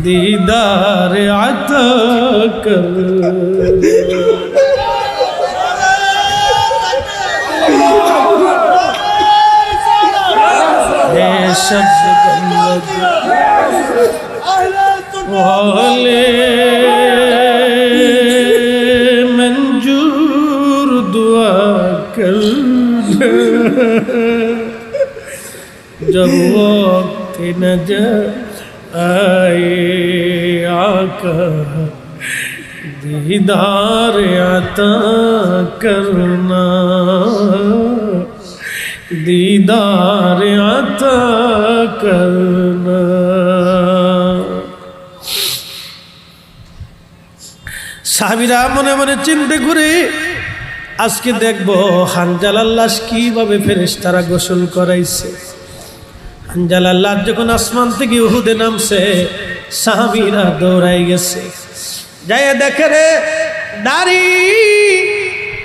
दीदार अता कर वाले मंजूर दुआ कर जब वक्त नजर आए आका दीदार अता करना दीदार अता करना। সাহাবীরা মনে মনে চিন্তা করে আজকে দেখবো হানজালার লাশ কিভাবে ফেরেশতারা গোসল করাইছে। হানজালার লাশ যখন আসমান থেকে উহুদে নামছে সাহাবীরা দৌড়াই গেছে, যাই দেখে রে দাড়ি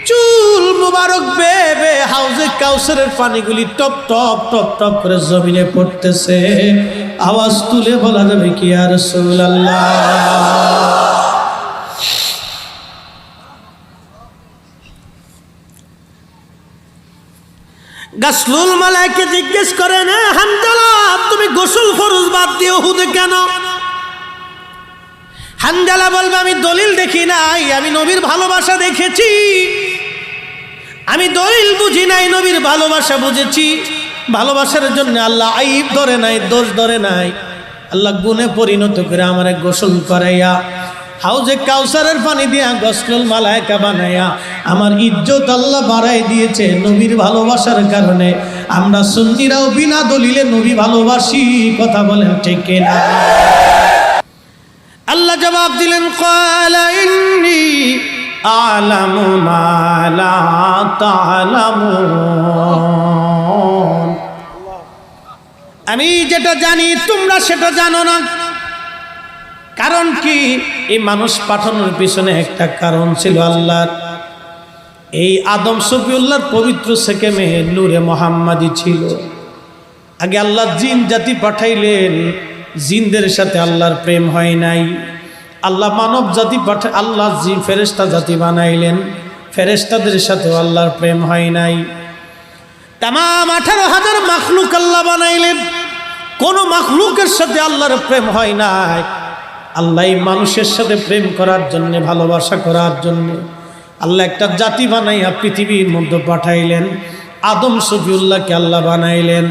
চুল মুবারক বেবে হাউজে কাউসারের পানিগুলি টপ টপ টপ টপ করে জমিনে পড়তেছে। আওয়াজ তুলে বলা যাবে কি ইয়া রাসূলুল্লাহ। গাসলুল মালায়েকা জিজ্ঞেস করে না হানজালা তুমি গোসল ফরজ বাদ দিয়ে উহুদে কেন? হানজালা বলবে আমি দলিল দেখি নাই, আমি নবীর ভালোবাসা দেখেছি। আমি দলিল বুঝি নাই, নবীর ভালোবাসা বুঝেছি। ভালোবাসার জন্য আল্লাহ আইব ধরে নাই, দোষ ধরে নাই। আল্লাহ গুণে পরিণত করে আমারে গোসল করাইয়া হাউজে কাউসারের পানি দিয়া গসলুল মালায়েকা বানাইয়া আমার ইজ্জত আল্লাহ বাড়াই দিয়েছে নবীর ভালোবাসার কারণে। আমরা সুন্নিরাও বিনা দলিলে নবী ভালোবাসি, কথা বলেন ঠিক কিনা? আল্লাহ জবাব দিলেন ক্বালা ইন্নী আ'লামু মা লা তা'লামুন, আমি যেটা জানি তোমরা সেটা জানো না। কারণ কি? এই মানুষ পাঠানোর পিছনে একটা কারণ ছিল আল্লাহর। এই আদম সফিউল্লাহর পবিত্র সেকেমে নূরে মুহাম্মাদি ছিল। আগে আল্লাহ জিন জাতি পাঠাইলেন, জিনদের সাথে আল্লাহর প্রেম হয় নাই। আল্লাহ মানব জাতি আল্লাহ জিন ফেরেশতা জাতি বানাইলেন, ফেরেশতাদের সাথেও আল্লাহর প্রেম হয় নাই। তামাম 18,000 মাখলুক আল্লাহ বানাইলেন, কোন মাখলুকের সাথে আল্লাহর প্রেম হয় নাই। আল্লাহ মানুষের সাথে প্রেম করার জন্য, ভালোবাসা করার জন্য আল্লাহ একটা জাতি বানাইয়া পৃথিবীর মধ্যে পাঠাইলেন। আদম সফিউল্লাহকে আল্লাহ বানাইলেন।